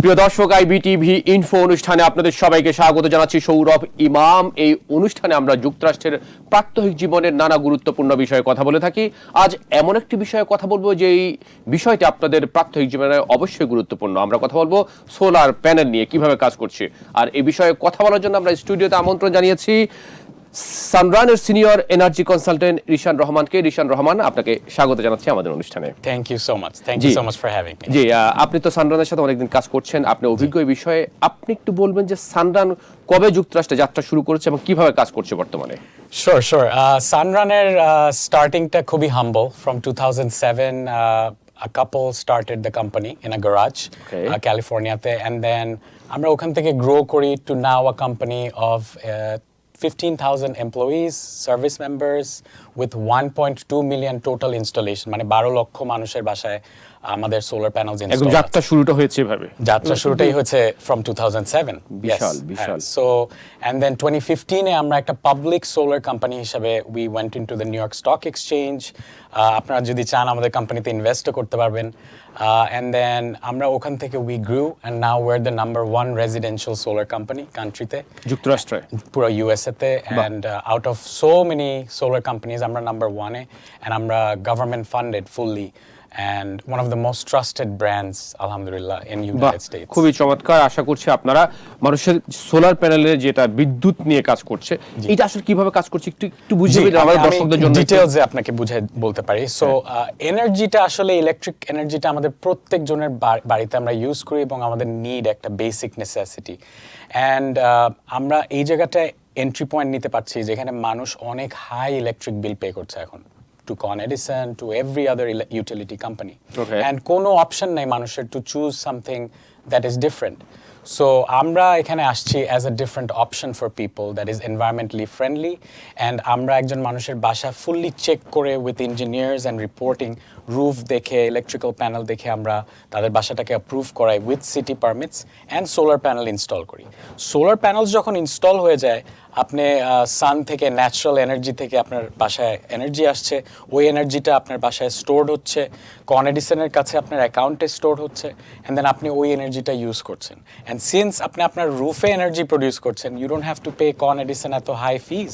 সুপ্রিয় দর্শক, IBTV info অনুষ্ঠানে আপনাদের সবাইকে স্বাগত জানাচ্ছি। সৌরভ ইমাম। এই অনুষ্ঠানে আমরা যুক্তরাষ্ট্রের প্রাত্যহিক জীবনের নানা গুরুত্বপূর্ণ বিষয়ে কথা বলে থাকি। আজ এমন একটি বিষয়ে কথা বলবো যে এই বিষয়টি আপনাদের প্রাত্যহিক জীবনে অবশ্যই গুরুত্বপূর্ণ। আমরা কথা বলবো সোলার প্যানেল নিয়ে, কিভাবে কাজ করছে। আর এই বিষয়ে কথা বলার জন্য আমরা স্টুডিওতে আমন্ত্রণ জানিয়েছি সানরানের সিনিয়র এনার্জি কনসালটেন্ট রিশান রহমানকে। রিশান রহমান, আপনাকে স্বাগত জানাচ্ছি আমাদের অনুষ্ঠানে। Thank you so much. Thank you so much for having me. জি, আপনি তো সানরানের সাথে অনেকদিন কাজ করছেন, আপনি অভিজ্ঞ এই বিষয়ে। আপনি একটু বলবেন যে সানরান কবে যুক্তরাষ্ট্রে যাত্রা শুরু করেছে এবং কিভাবে কাজ করছে বর্তমানে? শিওর। সানরানের স্টার্টিংটা খুবই humble. From 2007 a couple started the company in a garage, ক্যালিফোর্নিয়াতে, and then আমরা ওখান থেকে গ্রো করি to now a company of 15,000 employees, service members with 1.2 million total installation, মানে 12 লক্ষ মানুষের বাসায় আমাদের সোলার প্যানেলস ইনস্টল। একদম যাত্রা শুরুটা হয়েছে এভাবে? যাত্রা শুরুটাই হয়েছে from 2007। Vishal Vishal. So and then 2015 এ আমরা একটা পাবলিক সোলার কোম্পানি হিসেবে we went into the New York Stock Exchange। আপনারা যদি চান আমাদের কোম্পানিতে ইনভেস্ট করতে পারবেন। And then আমরা ওখান থেকে we grew and now we're the number one residential solar company কান্ট্রিতে, যুক্তরাষ্ট্রে, পুরো ইউএসএ তে। and out of so many solar companies আমরা নাম্বার 1 এ, and আমরা government funded fully and one of the most trusted brands alhamdulillah in United States. খুবই চমৎকার। আশা করছি আপনারা মানুষের সোলার প্যানেলে যেটা বিদ্যুৎ নিয়ে কাজ করছে, এটা আসলে কিভাবে কাজ করছে একটু বুঝিয়ে দিন আমাদের দর্শকদের জন্য। ডিটেইলসে আপনাকে বুঝিয়ে বলতে পারি। সো এনার্জিটা আসলে ইলেকট্রিক এনার্জিটা আমাদের প্রত্যেকজনের বাড়িতে আমরা ইউজ করি এবং আমাদের নিড, একটা বেসিক নেসেসিটি। অ্যান্ড আমরা এই জায়গাটায় এন্ট্রি পয়েন্ট নিতে পারছি যেখানে মানুষ অনেক হাই ইলেকট্রিক বিল পে করছে এখন, to Con Edison, to every other utility company. And কোনো অপশন নাই মানুষের to choose something that is different. So আমরা এখানে আসছি as a different option for people that is environmentally friendly, and আমরা একজন মানুষের বাসা fully check করে with engineers and reporting, roof দেখে, electrical panel দেখে আমরা তাদের বাসাটাকে approve করাই with city permits and solar panel install করি। Solar panels যখন install হয়ে যায়, আপনি সান থেকে, ন্যাচারাল এনার্জি থেকে আপনার বাসায় এনার্জি আসছে, ওই এনার্জিটা আপনার বাসায় স্টোরড হচ্ছে, কন এডিসনের কাছে আপনার অ্যাকাউন্টে স্টোর হচ্ছে, অ্যান্ড দেন আপনি ওই এনার্জিটা ইউজ করছেন। অ্যান্ড সিন্স আপনি আপনার রুফে এনার্জি প্রডিউস করছেন, you don't have to pay Con Edison এত high fees.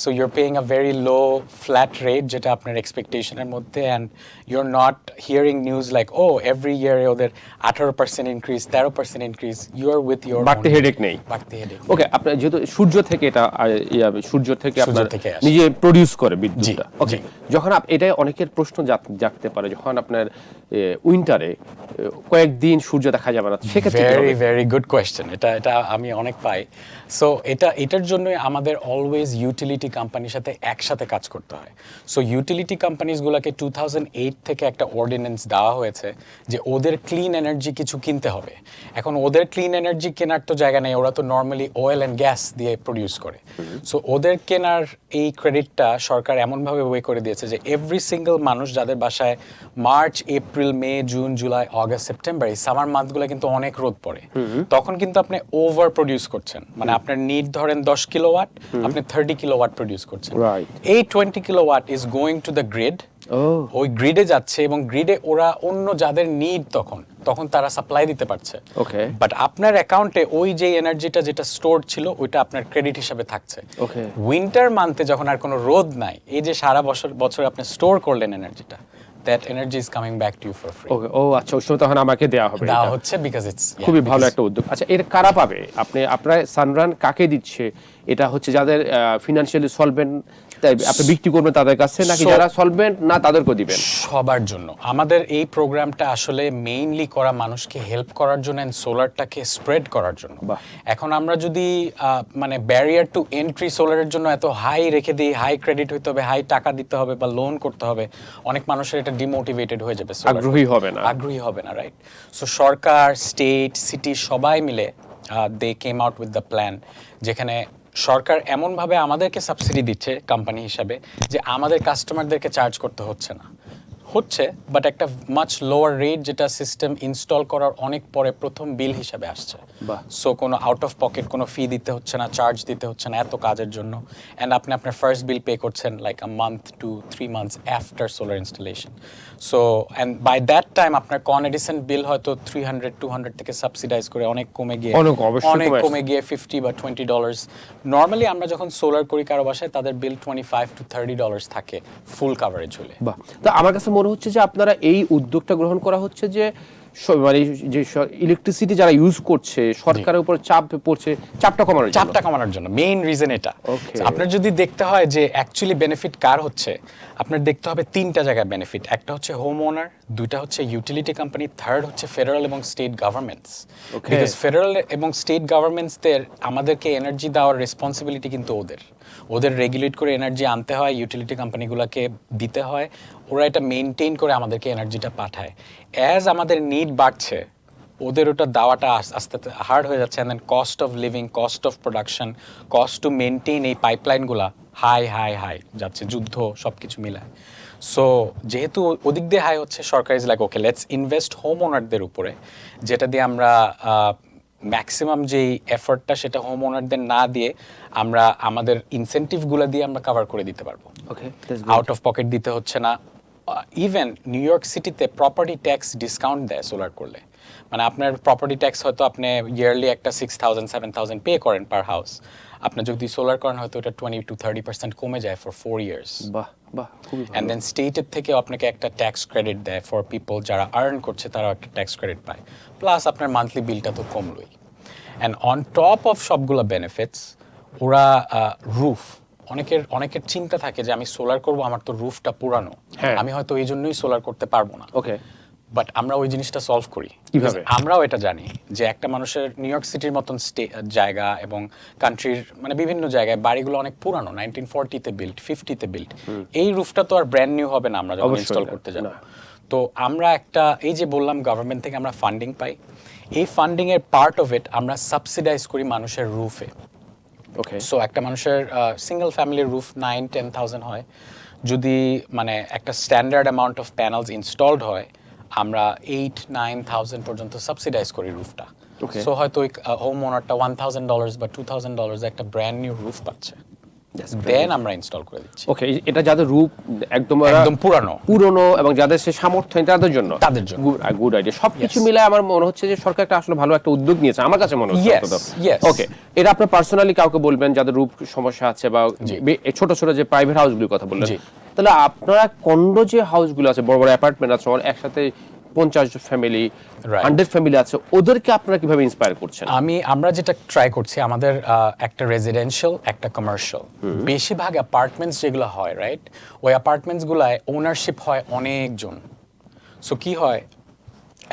So you're paying a very low flat rate, যেটা আপনার এক্সপেকটেশনের মধ্যে, and your not hearing news like oh every ইয়ারে ওদের 18% increase, 13% increase. You are with your বাড়তি headache নেই। Okay, আপনার যেহেতু সূর্য থেকে এটা সূর্য থেকে আপনার নিজে প্রডিউস করে বিদ্যুৎটা। ওকে, যখন এটা অনেকের প্রশ্ন জাগতে পারে, যখন আপনার উইন্টারে কয়েকদিন সূর্য দেখা যাবে না, সেক্ষেত্রে ভেরি ভেরি গুড কোয়েশ্চেন। এটা আমি অনেক পাই। সো এটার জন্য আমাদের অলওয়েজ ইউটিলিটি কোম্পানির সাথে একসাথে কাজ করতে হয়। সো ইউটিলিটি কোম্পানিজগুলোকে 2008 থেকে একটা অর্ডিন্যান্স দেওয়া হয়েছে যে ওদের ক্লিন এনার্জি কিছু কিনতে হবে। এখন ওদের ক্লিন এনার্জি কেনার তো জায়গা নেই, ওরা তো নর্মালি অয়েল অ্যান্ড গ্যাস দিয়ে প্রডিউস করে। সো ওদের কেনার এই ক্রেডিটটা সরকার এমনভাবে ওয়ে করে দিয়েছে যে এভরি সিঙ্গেল মানুষ যাদের বাসায় মার্চ, এপ্রিল, মে, জুন, জুলাই, অগস্ট, সেপ্টেম্বর, এই সামার মান্থগুলো কিন্তু অনেক রোদ পড়ে, তখন কিন্তু আপনি ওভার প্রডিউস করছেন। মানে আপনার নিড ধরেন 10 কিলোওয়াট, আপনি 30 কিলোওয়াট প্রডিউস করছেন। এই 20 kilowatt is going to the grid. ওই গ্রিডে যাচ্ছে এবং গ্রিডে ওরা অন্য যাদের নিড তখন তারা সাপ্লাই দিতে পারছে। বাট আপনার অ্যাকাউন্টে ওই যে এনার্জিটা যেটা স্টোর ছিল, ওইটা আপনার ক্রেডিট হিসাবে থাকছে। উইন্টার মান্থে যখন আর কোনো রোদ নাই, এই যে সারা বছর আপনি স্টোর করলেন এনার্জিটা, that energy is coming back to you for free. ও আচ্ছা, ওই সময় তখন আমাকে দেয়া হবে। দেওয়া হচ্ছে because it's খুবই ভালো একটা উদ্যোগ। আচ্ছা, এর কারা পাবে? আপনার সানরান কাকে দিচ্ছে? এটা হচ্ছে যাদের ফিনান্সিয়ালি সলভেন্ট, তাই আপনি বিক্রি করবেন তাদের কাছে, নাকি যারা সলভেন্ট না তাদেরকে দিবেন? সবার জন্য। আমাদের এই প্রোগ্রামটা আসলে মেইনলি করা মানুষকে হেল্প করার জন্য এন্ড সোলারটাকে স্প্রেড করার জন্য। এখন আমরা যদি মানে ব্যারিয়ার টু এন্ট্রি সোলারের জন্য এত হাই রেখে দিই, হাই ক্রেডিট হইতে হবে, হাই টাকা দিতে হবে বা লোন করতে হবে, অনেক মানুষের এটা ডিমোটিভেটেড হয়ে যাবে, আগ্রহী হবে না, রাইট? সো সরকার, স্টেট, সিটি সবাই মিলে they came out with the plan, যেখানে সরকার এমনভাবে আমাদেরকে সাবসিডি দিচ্ছে কোম্পানি হিসাবে যে আমাদের কাস্টমারদেরকে চার্জ করতে হচ্ছে না, বাট একটা মাচ লোয়ার রেট, যেটা সিস্টেম ইনস্টল করার অনেক পরে প্রথম বিল হিসাবে আসছে। সো কোনো আউট অফ পকেট কোনো ফি দিতে হচ্ছে না, চার্জ দিতে হচ্ছে না এত কাজের জন্য। অ্যান্ড আপনি আপনার ফার্স্ট বিল পে করছেন like a month to 3 months after solar installation. So and by that time আপনার কন এডিসন বিল হয়তো 300-200 থেকে সাবসিডাইজ করে অনেক কমে গিয়ে অনেক কমে গিয়ে $50 বা $20। নর্মালি আমরা যখন সোলার করি কারো বাসায় তাদের বিল $25 to $30 থাকে ফুল কাভারেজ হলে। বাহ, তো আমার কাছে মনে হচ্ছে যে আপনারা এই উদ্যোগটা গ্রহণ করা হচ্ছে যে মানে যে ইলেকট্রিসিটি যারা ইউজ করছে সরকারের উপর চাপ পড়ছে, চাপটা কমানোর জন্য মেইন রিজন এটা। Okay. আপনার যদি দেখতে হয় যে অ্যাকচুয়ালি বেনিফিট কার হচ্ছে, আপনার দেখতে হবে তিনটা জায়গায় বেনিফিট। একটা হচ্ছে হোম ওনার, দুইটা হচ্ছে ইউটিলিটি কোম্পানি, থার্ড হচ্ছে ফেডারেল এবং স্টেট গভর্নমেন্টস। বিকজ ফেডারেল এবং স্টেট গভর্নমেন্টসদের আমাদেরকে এনার্জি দেওয়ার রেসপন্সিবিলিটি কিন্তু ওদের রেগুলেট করে এনার্জি আনতে হয়, ইউটিলিটি কোম্পানিগুলোকে দিতে হয়, ওরা এটা মেনটেন করে আমাদেরকে এনার্জিটা পাঠায়। অ্যাজ আমাদের নিড বাড়ছে ওদের ওটা দেওয়াটা আস্তে আস্তে হার্ড হয়ে যাচ্ছে, and then cost of living, cost of production, cost to maintain এই পাইপলাইনগুলা হাই যাচ্ছে, যুদ্ধ সব কিছু মিলায়। সো যেহেতু ওদিক দিয়ে হাই হচ্ছে, সরকার is like okay let's invest home ওনারদের উপরে, যেটা দিয়ে আমরা ম্যাক্সিমাম যেই এফর্টটা সেটা হোম ওনারদের না দিয়ে আমরা আমাদের ইনসেন্টিভগুলো দিয়ে আমরা কভার করে দিতে পারবো। আউট অফ পকেট দিতে হচ্ছে না। ইভেন নিউ ইয়র্ক সিটিতে প্রপার্টি ট্যাক্স ডিসকাউন্ট দেয় সোলার করলে। মানে আপনার প্রপার্টি ট্যাক্স হয়তো আপনি ইয়ারলি একটা 6,000-7,000 পে করেন পার হাউস, আপনি যদি সোলার করেন হয়তো এটা 20-30% কমে যায় ফর 4 years। বাহ বাহ, খুবই ভালো। অ্যান্ড দেন স্টেটের থেকে আপনাকে একটা ট্যাক্স ক্রেডিট দেয় ফর পিপল যারা আর্ন করছে, তারাও একটা ট্যাক্স ক্রেডিট পায়, প্লাস আপনার মান্থলি বিলটা তো কমলই। অ্যান্ড অন টপ অফ সবগুলো বেনিফিটস ওরা রুফ, অনেকের চিন্তা থাকে যে আমি সোলার করব, আমার তো রুফটা পুরানো, আমি হয়তো এই জন্যই সোলার করতে পারবো না। ওকে, বাট আমরা ওই জিনিসটা সলভ করি কিভাবে? আমরাও এটা জানি যে একটা মানুষের নিউ ইয়র্ক সিটির মতন জায়গা এবং কান্ট্রির মানে বিভিন্ন জায়গায় বাড়িগুলো অনেক পুরানো, 1940-তে বিল্ড, 50-তে বিল্ড। এই রুফটা তো আর ব্র্যান্ড নিউ হবে না আমরা যখন ইনস্টল করতে যাব। তো আমরা একটা এই যে বললাম গভর্নমেন্ট থেকে আমরা ফান্ডিং পাই, এই ফান্ডিং এর পার্ট অফ ইট আমরা সাবসিডাইজ করি মানুষের রুফে। ওকে, সো একটা মানুষের সিঙ্গেল ফ্যামিলির রুফ 9-10,000 হয়, যদি মানে একটা standard amount of panels installed হয় আমরা 8-9,000 পর্যন্ত সাবসিডাইজ করি রুফটা। সো হয়তো ওই হোম ওনারটা $1,000 বা $2,000 একটা ব্র্যান্ড নিউ রুফ পাচ্ছে, দেন আমরা ইনস্টল করে দিচ্ছি। ওকে, এটা যাদের রূপ একদম পুরনো এবং যাদের সে সামর্থ্য নেই তাদের জন্য গুড আইডিয়া। সবকিছু মিলায় আমার মনে হচ্ছে যে সরকার একটা আসলে ভালো একটা উদ্যোগ নিয়েছে, আমার কাছে মনে হচ্ছে। ওকে, এটা আপনার পার্সোনালি কাউকে বলবেন যাদের রূপ সমস্যা আছে বা ছোট ছোট যে প্রাইভেট হাউসগুলোর কথা বললেন, তাহলে আপনারা কন্ডো যে হাউসগুলো আছে, বড় বড় অ্যাপার্টমেন্ট আছে, একসাথে 50 ফ্যামিলি, 100 ফ্যামিলি আছে, ওদেরকে আপনারা কিভাবে ইন্সপায়ার করছেন? আমরা যেটা ট্রাই করছি, আমাদের একটা রেসিডেন্সিয়াল, একটা কমার্শিয়াল, বেশিরভাগ অ্যাপার্টমেন্টস যেগুলো হয় রাইট, ওই অ্যাপার্টমেন্টস গুলায় ওনারশিপ হয় অনেকজন। সো কি হয়,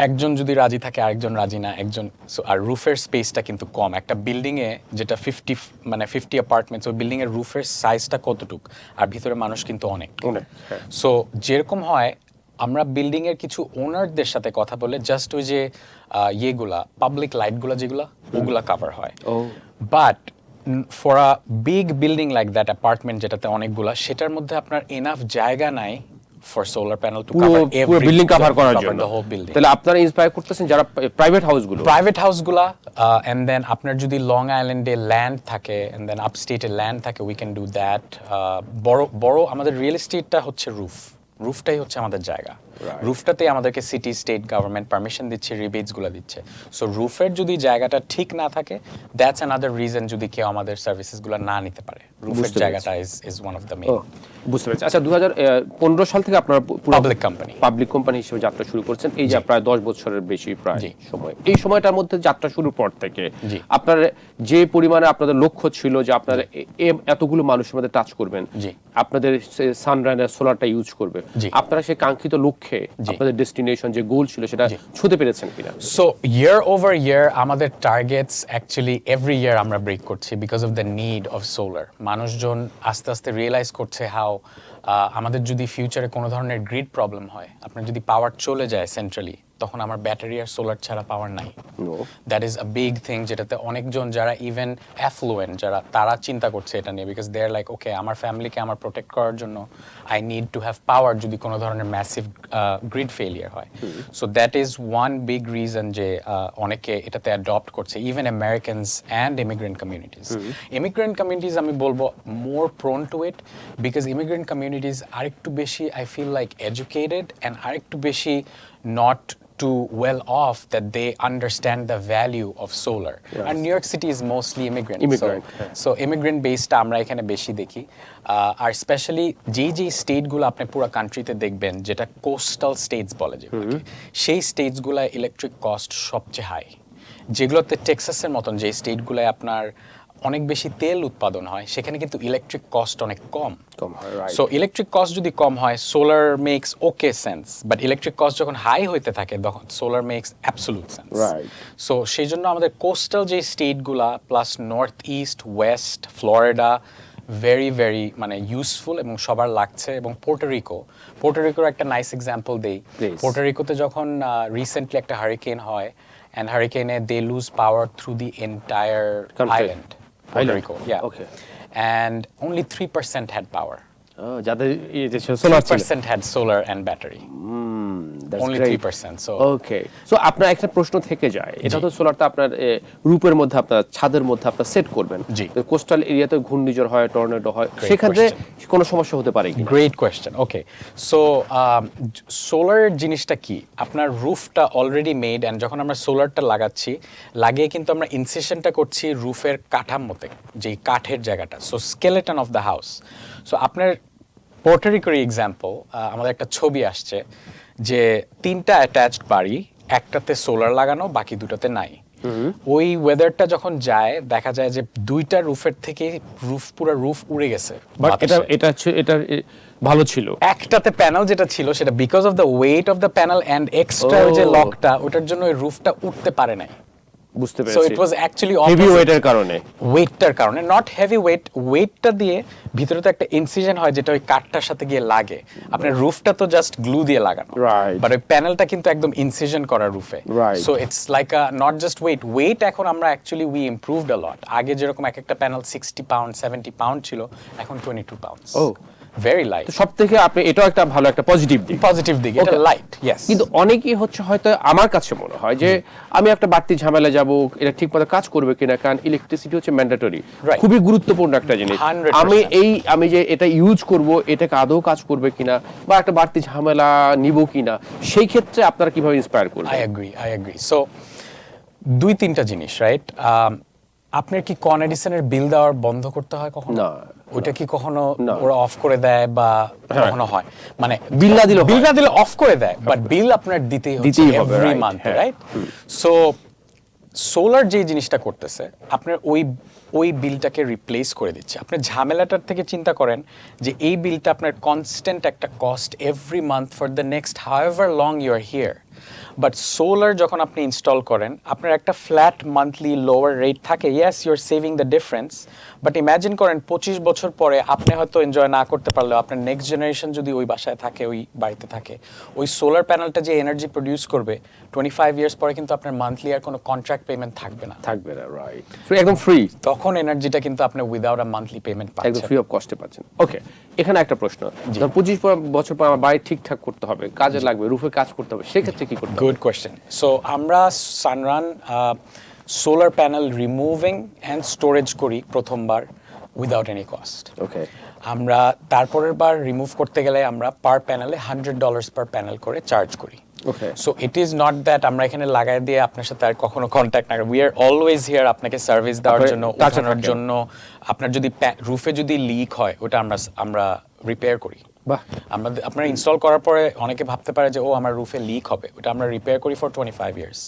একজন যদি রাজি থাকে আরেকজন রাজি না, একজন। সো আর রুফের স্পেসটা কিন্তু কম একটা বিল্ডিং এ, যেটা 50 অ্যাপার্টমেন্টস, ওই বিল্ডিং এর রুফের সাইজটা কতটুক, আর ভিতরে মানুষ কিন্তু অনেক। সো যেরকম হয়, আমরা বিল্ডিং এর কিছু ওনারদের সাথে কথা বলে জাস্ট ওই যে ইয়েগুলা পাবলিক লাইটগুলা যেগুলা ওগুলা কভার হয়। But for a big building like that apartment যেটাতে অনেকগুলা, সেটার মধ্যে আপনার এনাফ জায়গা নাই for solar panel to cover পুরো বিল্ডিং কভার করার জন্য। তাহলে আপনারা ইন্সপায়ার করতেছেন যারা প্রাইভেট হাউসগুলা, এন্ড দেন আপনার যদি লং আইল্যান্ডে ল্যান্ড থাকে, এন্ড দেন আপস্টেটে ল্যান্ড থাকে, উই ক্যান ডু দ্যাট। বড় আমাদের রিয়েল এস্টেটটা হচ্ছে রুফটাই হচ্ছে আমাদের জায়গা। রুফটাতে আমাদেরকে সিটি, স্টেট গভর্নমেন্ট পারমিশন দিচ্ছে, রিবেটসগুলো দিচ্ছে। সো রুফের যদি জায়গাটা ঠিক না থাকে, দ্যাটস অ্যানাদার রিজন যদি কেউ আমাদের সার্ভিসেসগুলো না নিতে পারে। রুফের জায়গাটা is one of the main. বুঝতে পেরেছি। আচ্ছা, 2015 সাল থেকে আপনারা পাবলিক কোম্পানি হিসেবে যাত্রা শুরু করছেন, এই যে প্রায় 10 বছরের বেশি প্রায় সময়। এই সময়টার মধ্যে যাত্রা শুরুর পর থেকে আপনার যে পরিমাণে আপনাদের লক্ষ্য ছিল যে আপনারা এতগুলো মানুষের মধ্যে টাচ করবেন, আপনাদের সানরাইজার সোলারটা ইউজ করবে, আপনারা সেই কাঙ্ক্ষিত লক্ষ্যে আপনাদের ডেস্টিনেশন যে গোল ছিল সেটা ছুঁতে পেরেছেন কিনা? সো ইয়ার ওভার ইয়ার আমাদের টার্গেটস অ্যাকচুয়ালি এভরি ইয়ার আমরা ব্রেক করছি because of the need of solar. মানুষজন আস্তে আস্তে রিয়েলাইজ করছে হাউ আমাদের যদি ফিউচারে কোনো ধরনের গ্রিড প্রবলেম হয়, আপনার যদি পাওয়ার চলে যায় সেন্ট্রালি, তখন আমার ব্যাটারি আর সোলার ছাড়া পাওয়ার নাই। No. That is a big thing, যেটাতে অনেকজন যারা ইভেন অ্যাফ্লুয়েন্ট যারা তারা চিন্তা করছে এটা নিয়ে, because they R like okay আমার ফ্যামিলিকে আমার প্রোটেক্ট করার জন্য I need to have power যদি কোনো ধরনের ম্যাসিভ গ্রিড ফেলিয়ার হয়। So that is one big reason যে অনেকে এটাতে অ্যাডপ্ট করছে, even Americans and immigrant communities. Immigrant communities আমি বলবো more prone to it, because immigrant communities আরেকটু বেশি I feel like educated and আরেকটু বেশি not too well off that they understand the value of solar. Yes. And New York City is mostly immigrant. Yeah. So immigrant based আমরা এখানে বেশি দেখি। আর specially যেই স্টেটগুলো আপনি পুরো কান্ট্রিতে দেখবেন যেটা কোস্টাল স্টেটস বলে যেগুলোকে, সেই স্টেটসগুলো ইলেকট্রিক কস্ট সবচেয়ে হাই। যেগুলোতে টেক্সাসের মতন যে স্টেটগুলোয় আপনার অনেক বেশি তেল উৎপাদন হয়, সেখানে কিন্তু ইলেকট্রিক কস্ট অনেক কম হয়, right. সো ইলেকট্রিক কস্ট যদি কম হয়, solar makes okay sense, but electric cost যখন হাই হইতে থাকে তখন solar makes absolute sense. Right. So সেই জন্য আমাদের কোস্টাল যে স্টেটগুলা plus north east, west, Florida very very মানে ইউজফুল এবং সবার লাগছে। এবং পোর্টোরিকোর একটা নাইস এক্সাম্পল দেই। Please. পোর্টোরিকোতে যখন রিসেন্টলি একটা হারিকেন হয়, অ্যান্ড হারিকেনে they lose power through the entire Country. Island, Puerto Rico, yeah. Okay. And only 3% had power. যাদের সোলার ছিল 3% had solar and battery. Only 3%. So okay, so আপনার একটা প্রশ্ন থেকে যায়, এটা তো সোলারটা আপনার রূপের মধ্যে আপনার ছাদের মধ্যে আপনার সেট করবেন, জি। কোস্টাল এরিয়াতে ঘূর্ণিঝড় হয়, টর্নেডো হয়, সেক্ষেত্রে কোনো সমস্যা হতে পারে কি? great question. Okay. So solar জিনিসটা কি? আপনার রুফটা অলরেডি মেড, এন্ড যখন আমরা সোলারটা লাগাচ্ছি, লাগিয়ে কিন্তু আমরা ইনসেশনটা করছি রুফের কাঠামোতে, যেই কাঠের জায়গাটা, so skeleton of the house. So আপনার পোর্টোরিকোর এক্সাম্পল, আমাদের একটা ছবি আসছে যে 3টা অ্যাটাচড বাড়ি, একটাতে সোলার লাগানো, বাকি দুটাতে নাই। ওই ওয়েদারটা যখন যায়, দেখা যায় যে 2টা রুফের থেকে পুরো রুফ উড়ে গেছে। বাট এটা ভালো ছিল, একটাতে প্যানেল যেটা ছিল সেটা because of the weight of the panel and extra যে লকটা, ওটার জন্য ওই রুফটা উঠতে পারে নাই। বুঝতে সো পেরেছি, ইট ওয়াজ অ্যাকচুয়ালি হেভি ওয়েটের কারণে, ওয়েটটার কারণে, নট হেভি ওয়েটটা দিয়ে ভিতরে তো একটা ইনসিশন হয় যেটা ওই কাঠটার সাথে গিয়ে লাগে। আপনার রুফটা তো জাস্ট গ্লু দিয়ে লাগানো, Right. বাট ওই প্যানেলটা কিন্তু একদম ইনসিশন করা রুফে। Right. So it's like not just wait এখন আমরা actually we improved a lot. আগে যেরকম একটা প্যানেল 60 পাউন্ড 70 পাউন্ড ছিল, এখন 22 পাউন্ডস। Very light. সব থেকে আপনি এটাও একটা ভালো একটা পজিটিভ দিক, এটা লাইট, ইয়েস। কিন্তু অনেকেই হয়তো আমার কাছে মনে হয় যে আমি একটা বাড়তি ঝামেলা যাব, এটা ঠিকমতো কাজ করবে কিনা, কারণ ইলেকট্রিসিটি হচ্ছে ম্যান্ডেটরি, Right. খুবই গুরুত্বপূর্ণ একটা জিনিস। 100%. আমি যে এটা ইউজ করব, এটাকে আদৌ কাজ করবে কিনা, বা একটা বাড়তি ঝামেলা নিব কিনা, সেই ক্ষেত্রে আপনারা কিভাবে ইন্সপায়ার করবেন? I agree. সো 2-3টা জিনিস, রাইট? আপনার কি কন এডিসনের বিল দেওয়ার বন্ধ করতে হয় কখনো? না। ওইটা কি কখনো ওরা অফ করে দেয় বা কখনো হয়? মানে বিল না দিলে অফ করে দেয়, বাট বিল আপনার দিতেই হবে every month, right? So solar যে জিনিসটা করতেছে, আপনার ওই বিলটাকে রিপ্লেস করে দিচ্ছে। আপনি ঝামেলাটার থেকে চিন্তা করেন যে এই বিলটা আপনার কনস্ট্যান্ট একটা cost every month for the next however long you are here. But solar যখন আপনি ইনস্টল করেন, আপনার একটা ফ্ল্যাট মান্থলি লোয়ার রেট থাকে। Yes, you are saving the difference, but imagine করেন 25 বছর পরে আপনি হয়তো এনজয় না করতে পারলেও আপনার নেক্সট জেনারেশন যদি ওই বাসায় থাকে, ওই বাড়িতে থাকে, ওই সোলার প্যানেলটা যে এনার্জি প্রডিউস করবে 25 ইয়ার্স পরে কিন্তু আপনার মান্থলি আর কোনো কন্ট্রাক্ট পেমেন্ট থাকবে না, রাইট? একদম ফ্রি, তখন এনার্জিটা কিন্তু আপনি উইদাউট আ মান্থলি পেমেন্ট পাচ্ছেন, একদম ফ্রি অফ কস্টে পাচ্ছেন। ওকে, এখানে একটা প্রশ্ন, 25 বছর পর আমার বাড়ি ঠিকঠাক করতে হবে, কাজে লাগবে, রুফে কাজ করতে হবে, সেক্ষেত্রে কি করতে হবে? Good question. সো আমরা Sunrun solar panel removing and storage করি প্রথমবার উইদাউট এনি কস্ট। ওকে, আমরা তারপরের বার রিমুভ করতে গেলে আমরা পার প্যানেলে $100 পার প্যানেল করে চার্জ করি। Okay, so it is not that আমরা এখানে লাগাই দিয়ে আপনার সাথে আর কখনো কন্ট্যাক্ট না, উই আর অলওয়েজ হিয়ার আপনাকে সার্ভিস দেওয়ার জন্য, উঠানোর জন্য। আপনার যদি রুফে যদি লিক হয়, ওটা আমরা রিপেয়ার করি। আপনারা ইনস্টল করার পরে অনেকে ভাবতে পারে যে আমার রুফে লিক হবে, ওটা আমরা রিপেয়ার করি ফর 25 ইয়ার্স।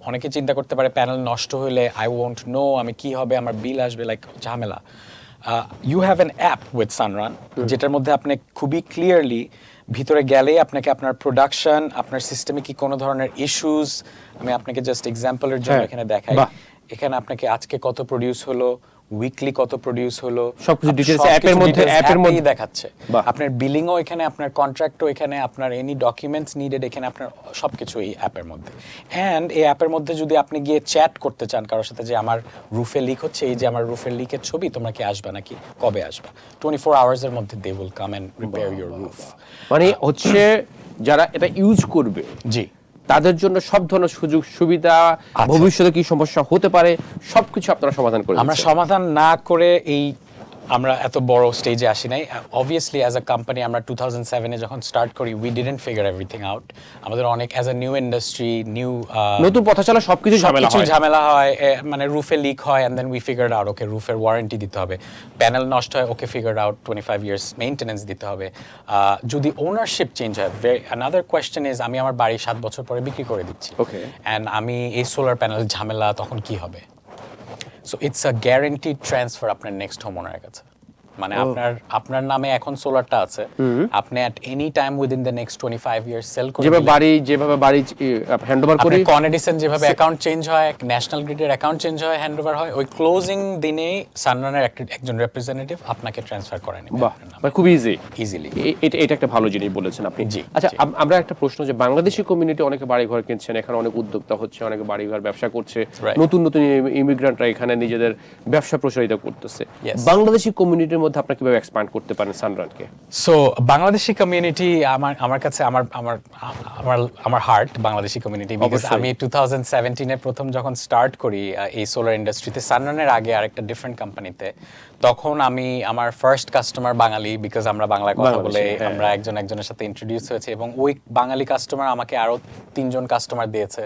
অনেকে চিন্তা করতে পারে প্যানেল নষ্ট হলে আই ওয়ন্ট নো, আমি কি হবে, আমার বিল আসবে, লাইক ঝামেলা। You have an app with Sunrun, যেটার মধ্যে আপনি খুবই ক্লিয়ারলি ভিতরে গেলে আপনাকে আপনার প্রোডাকশন, আপনার সিস্টেমে কি কোনো ধরনের ইস্যুস, আমি আপনাকে জাস্ট এক্সাম্পলের জন্য এখানে দেখাই। এখানে আপনাকে আজকে কত প্রডিউস হলো, উইকলি কত প্রডিউস হলো, সবকিছু ডিটেইলস অ্যাপের মধ্যে দেখাচ্ছে। আপনার বিলিংও এখানে, আপনার কন্ট্রাক্টও এখানে, আপনার এনি ডকুমেন্টস নিডেড এখানে, আপনার সবকিছু এই অ্যাপের মধ্যে। অ্যান্ড এই অ্যাপের মধ্যে যদি আপনি গিয়ে চ্যাট করতে চান কারোর সাথে যে আমার রুফে লিক হচ্ছে, এই যে আমার রুফের লিকের ছবি, তোমরা কি আসবা নাকি, কবে আসবা, 24 আওয়ার্সের মধ্যে they will come and repair your roof. মানে হচ্ছে যারা এটা ইউজ করবে জি, তাদের জন্য সব ধরনের সুযোগ সুবিধা, ভবিষ্যতে কি সমস্যা হতে পারে সবকিছু আপনারা সমাধান করে আমরা সমাধান না করে এই আমরা এত বড় স্টেজে আসি নাই। অবভিয়াসলি অ্যাজ আ কোম্পানি আমরা 2007 এ যখন স্টার্ট করি, we didn't figure everything out. আমাদের অনেক অ্যাজ আ নিউ ইন্ডাস্ট্রি, নতুন পথ চলা সবকিছু ঝামেলা হয়, মানে রুফে লিক হয় and then we figured out okay রুফের ওয়ারেন্টি দিতে হবে, প্যানেল নষ্ট হয় okay figured out 25 years maintenance দিতে হবে। যদি ওনারশিপ চেঞ্জ হয়, অ্যানাদার কোয়েশ্চেন ইজ আমি আমার বাড়ি 7 বছর পরে বিক্রি করে দিচ্ছি, ওকে, এন্ড আমি এই সোলার প্যানেল ঝামেলা তখন কি হবে? So it's a guaranteed transfer আপনার নেক্সট হোমওনারের কাছে। মানে আপনার নামে এখন সোলারটা আছে, আপনি at any time within the next 25 years sell করে যেভাবে বাড়ি হ্যান্ডওভার করি, কন এডিসন যেভাবে অ্যাকাউন্ট চেঞ্জ হয়, ন্যাশনাল গ্রিডের অ্যাকাউন্ট চেঞ্জ হয়, হ্যান্ডওভার হয়, ওই ক্লোজিং দিনে সানরানের একজন রিপ্রেজেন্টেটিভ আপনাকে ট্রান্সফার করে নেবে। বাহ, খুব ইজিলি। এটা একটা ভালো জিনিস বলেছেন আপনি। আচ্ছা, আমরা একটা প্রশ্ন, যে বাংলাদেশি কমিউনিটি অনেকে বাড়িঘর কিনছেন, এখানে অনেক উদ্যোক্তা হচ্ছে, অনেকে বাড়িঘর ব্যবসা করছে, নতুন নতুন ইমিগ্রেন্টরা এখানে নিজেদের ব্যবসা প্রসারিত করতেছে। বাংলাদেশি কমিউনিটির মধ্যে আপনারা কিভাবে এক্সপ্যান্ড করতে পারেন সানরানকে? সো বাংলাদেশি কমিউনিটি আমার কাছে আমার হার্ট বাংলাদেশি কমিউনিটি, বিকজ আমি 2017 এ প্রথম যখন স্টার্ট করি এই সোলার ইন্ডাস্ট্রিতে, সানরানের আগে আরেকটা ডিফারেন্ট কোম্পানিতে, তখন আমি আমার ফার্স্ট কাস্টমার বাঙালি, বিকজ আমরা বাংলায় কথা বলে আমরা একজনের সাথে ইন্ট্রোডিউস হয়েছে, এবং ওই বাঙালি কাস্টমার আমাকে আরো 3জন কাস্টমার দিয়েছে।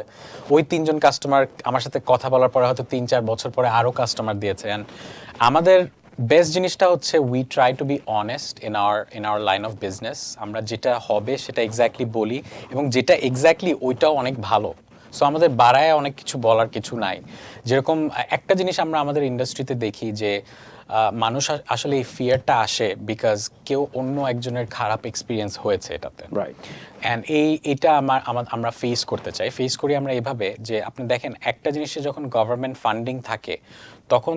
ওই 3জন কাস্টমার আমার সাথে কথা বলার পরে হয়তো 3-4 বছর পরে আরো কাস্টমার দিয়েছে। এন্ড আমাদের বেস্ট জিনিসটা হচ্ছে we try to be honest in our line of business. আমরা যেটা হবে সেটা এক্স্যাক্টলি বলি, এবং যেটা এক্স্যাক্টলি ওইটাও অনেক ভালো। সো আমাদের বাড়ায় অনেক কিছু বলার কিছু নাই। যেরকম একটা জিনিস আমরা আমাদের ইন্ডাস্ট্রিতে দেখি যে মানুষ আসলে এই ফিয়ারটা আসে বিকজ কেউ অন্য একজনের খারাপ এক্সপিরিয়েন্স হয়েছে এটাতে, রাইট? অ্যান্ড এটা আমরা ফেস করতে চাই। ফেস করি আমরা এভাবে যে আপনি দেখেন, একটা জিনিসে যখন গভর্নমেন্ট ফান্ডিং থাকে তখন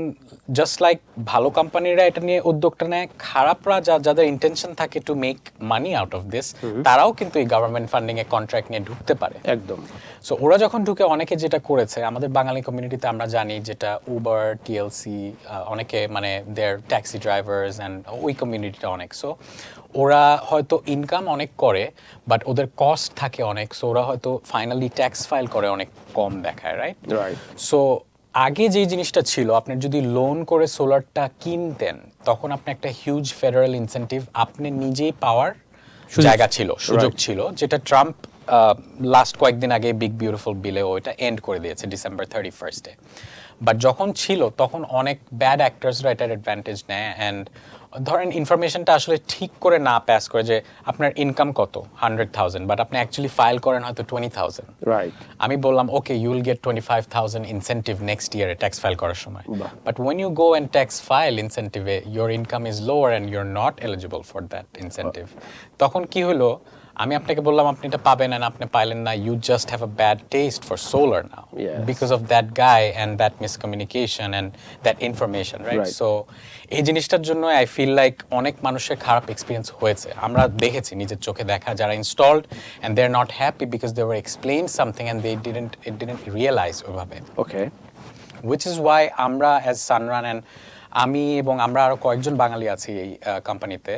জাস্ট লাইক ভালো কোম্পানিরা এটা নিয়ে উদ্যোগটা নেয়, খারাপরা যাদের ইন্টেনশন থাকে to make money out of this, তারাও কিন্তু এই গভর্নমেন্ট ফান্ডিং এ কন্ট্রাক্ট নিয়ে ঢুকতে পারে একদম। সো ওরা যখন ঢুকে, অনেকে যেটা করেছে আমাদের বাঙালি কমিউনিটিতে আমরা জানি, যেটা উবার, টিএলসি, অনেকে মানে দেয়ার ট্যাক্সি ড্রাইভার্স অ্যান্ড ওই কমিউনিটিটা অনেক। সো ওরা হয়তো ইনকাম অনেক করে, বাট ওদের কস্ট থাকে অনেক। সো ওরা হয়তো ফাইনালি ট্যাক্স ফাইল করে অনেক কম দেখায়, রাইট? সো আগে যে জিনিসটা ছিল, আপনি যদি লোন করে সোলারটা কিনতেন, তখন আপনি একটা হিউজ ফেডারেল ইনসেন্টিভ আপনি নিজেই পাওয়ার জায়গা ছিল, সুযোগ ছিল, যেটা ট্রাম্প লাস্ট কয়েকদিন আগে বিগ বিউটিফুল বিলে ওইটা এন্ড করে দিয়েছে ডিসেম্বর 31 বাট যখন ছিল তখন অনেক ব্যাড অ্যাক্টরসরা এটার অ্যাডভান্টেজ নেয়। অ্যান্ড ধরেন ইনফরমেশনটা আসলে ঠিক করে না পাস করে, যে আপনার ইনকাম কত 100,000, বাট আপনি অ্যাকচুয়ালি ফাইল করেন হয়তো 20,000, রাইট? আমি বললাম okay, you will get 25,000 incentive next ইয়ারে ট্যাক্স ফাইল করার সময়, but when you go and tax file ইনসেন্টিভে, your income is lower and your not eligible for that incentive. তখন কি হলো, আমি আপনাকে বললাম আপনি এটা পাবেন, and আপনি পাইলেন না, you just have a bad taste for solar now, because of that guy and that miscommunication and that information, right? So এই জিনিসটার জন্য I feel like অনেক মানুষের খারাপ এক্সপিরিয়েন্স হয়েছে। আমরা দেখেছি, নিজের চোখে দেখা, যারা installed and they're not happy because they were explained something and it didn't realize ওইভাবে, okay? Which is why আমরা as Sunrun and আমি এবং আমরা আরো কয়েকজন বাঙালি আছি এই কোম্পানিতে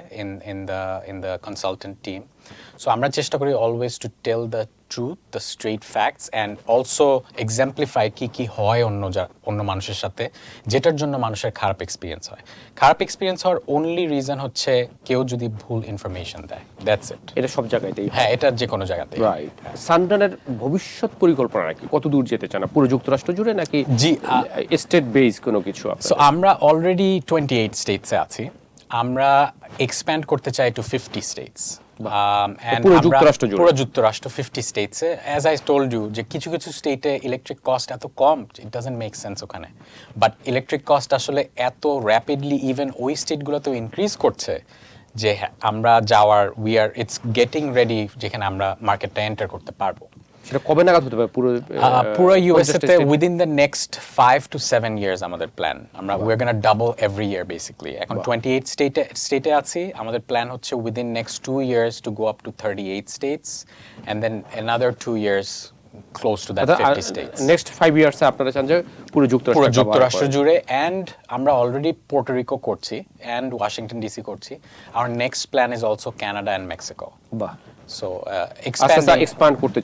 in the consultant team. So আমরা চেষ্টা করি always to tell the truth, the straight facts, and also exemplify কি হয় অন্য মানুষের সাথে, যেটার জন্য মানুষের খারাপ এক্সপিরিয়েন্স হয়। খারাপ এক্সপিরিয়েন্স হওয়ার only reason হচ্ছে কেউ যদি ভুল ইনফরমেশন দেয়, that's it. এটা সব জায়গাতেই, হ্যাঁ, এটা যে কোনো জায়গাতেই, রাইট? সানরানের ভবিষ্যৎ পরিকল্পনা কি, কত দূর যেতে চান? পুরো যুক্তরাষ্ট্র জুড়ে নাকি জি স্টেট বেস কোনো কিছু? সো আমরা অলরেডি 28 স্টেটসে আছি, আমরা এক্সপ্যান্ড করতে চাই টু 50 স্টেটস। পুরো যুক্তরাষ্ট্র 50 স্টেটসে। অ্যাজ আই টোল্ড ইউ, যে কিছু কিছু স্টেটে ইলেকট্রিক কস্ট এত কম, ইট ডাজন্ট মেক সেন্স ওখানে, বাট ইলেকট্রিক কস্ট আসলে এত র্যাপিডলি ইভেন ওই স্টেটগুলোতেও ইনক্রিজ করছে যে আমরা ইটস গেটিং রেডি, যেখানে আমরা মার্কেটটা এন্টার করতে পারবো। সেটা কবে নাগাদ হতে পারে পুরো পুরো 50 ইউএসএ তে state? Within the next 5 to 7 years আমাদের প্ল্যান। আমরা we're going to double every year basically। এখন 28 স্টেটে আছি, আমাদের প্ল্যান হচ্ছে within next 2 years to go up to 38 states and then another 2 years close to that 50 states। Next 5 ইয়ার্সে আপনারা চান যে পুরো যুক্তরাষ্ট্র জুড়ে, and আমরা অলরেডি পোর্টো রিকো করছি and ওয়াশিংটন ডিসি করছি। our next plan is also Canada and Mexico। বাহ, সো এক্সপ্যান্ড করতে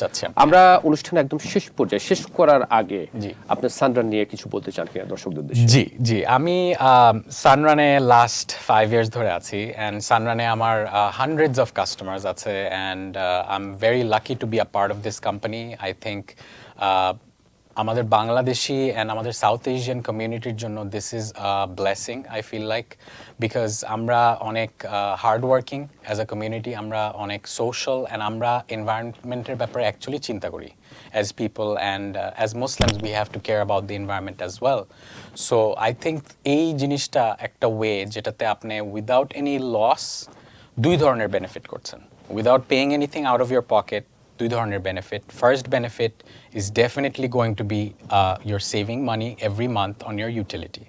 চাচ্ছেন আমরা অনুষ্ঠান একদম শেষ পর্যায়ে শেষ করার আগে আপনি সানরান নিয়ে কিছু বলতে চান কিনা দর্শকদের উদ্দেশ্যে? জি জি, আমি সানরানে লাস্ট 5 ইয়ার্স ধরে আছি, এন্ড সানরানে আমার হান্ড্রেডস অফ কাস্টমার্স আছে, and I am very lucky to be a part of this company. I think আমাদের বাংলাদেশি অ্যান্ড আমাদের সাউথ এশিয়ান কমিউনিটির জন্য this is a blessing I feel like, because আমরা অনেক hard working as a community, আমরা অনেক social, and আমরা এনভায়রনমেন্টের ব্যাপারে অ্যাকচুয়ালি চিন্তা করি as people, and as Muslims we have to care about the environment as well. So I think এই জিনিসটা একটা ওয়ে যেটাতে আপনি উইদাউট এনি লস দুই ধরনের বেনিফিট করছেন, without paying anything out of your pocket. দুই ধরনের benefit. First benefit is definitely going to be your saving money every month on your utility.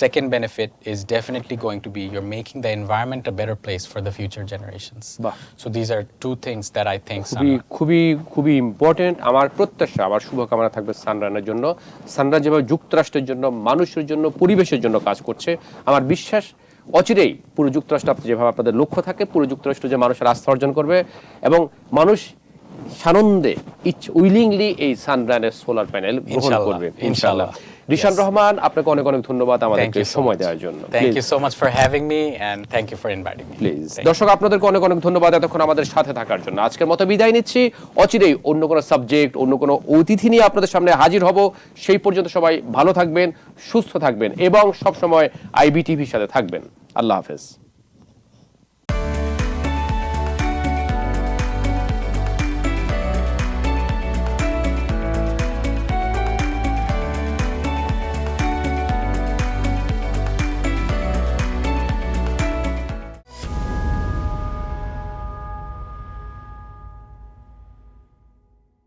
Second benefit is definitely going to be your making the environment a better place for the future generations. So these are two things that I think খুবই important. আমার প্রত্যাশা, আমার শুভকামনা থাকবে সানরানের জন্য। সানরান যেভাবে যুক্তরাষ্ট্রের জন্য, মানুষের জন্য, পরিবেশের জন্য কাজ করছে, আমার বিশ্বাস অচিরেই পুরো যুক্তরাষ্ট্র যেভাবে আপনাদের লক্ষ্য থাকে, পুরো যুক্তরাষ্ট্র যে মানুষের আস্থা অর্জন করবে এবং মানুষ সানন্দে উইলিংলি এই সানরানের সোলার প্যানেল গ্রহণ করবে ইনশাআল্লাহ। রিশান রহমান, আপনাকে অনেক অনেক ধন্যবাদ আমাদেরকে সময় দেওয়ার জন্য। Thank you so much for having me and thank you for inviting me. Please দর্শক, আপনাদেরকে অনেক অনেক ধন্যবাদ এতক্ষণ আমাদের সাথে থাকার জন্য। আজকের মতো বিদায় নিচ্ছি। অচিরেই অন্য কোনো সাবজেক্ট, অন্য কোনো অতিথি নিয়ে আপনাদের সামনে হাজির হব। সেই পর্যন্ত সবাই ভালো থাকবেন, সুস্থ থাকবেন এবং সব সময় আইবিটিভির সাথে থাকবেন। আল্লাহ হাফেজ।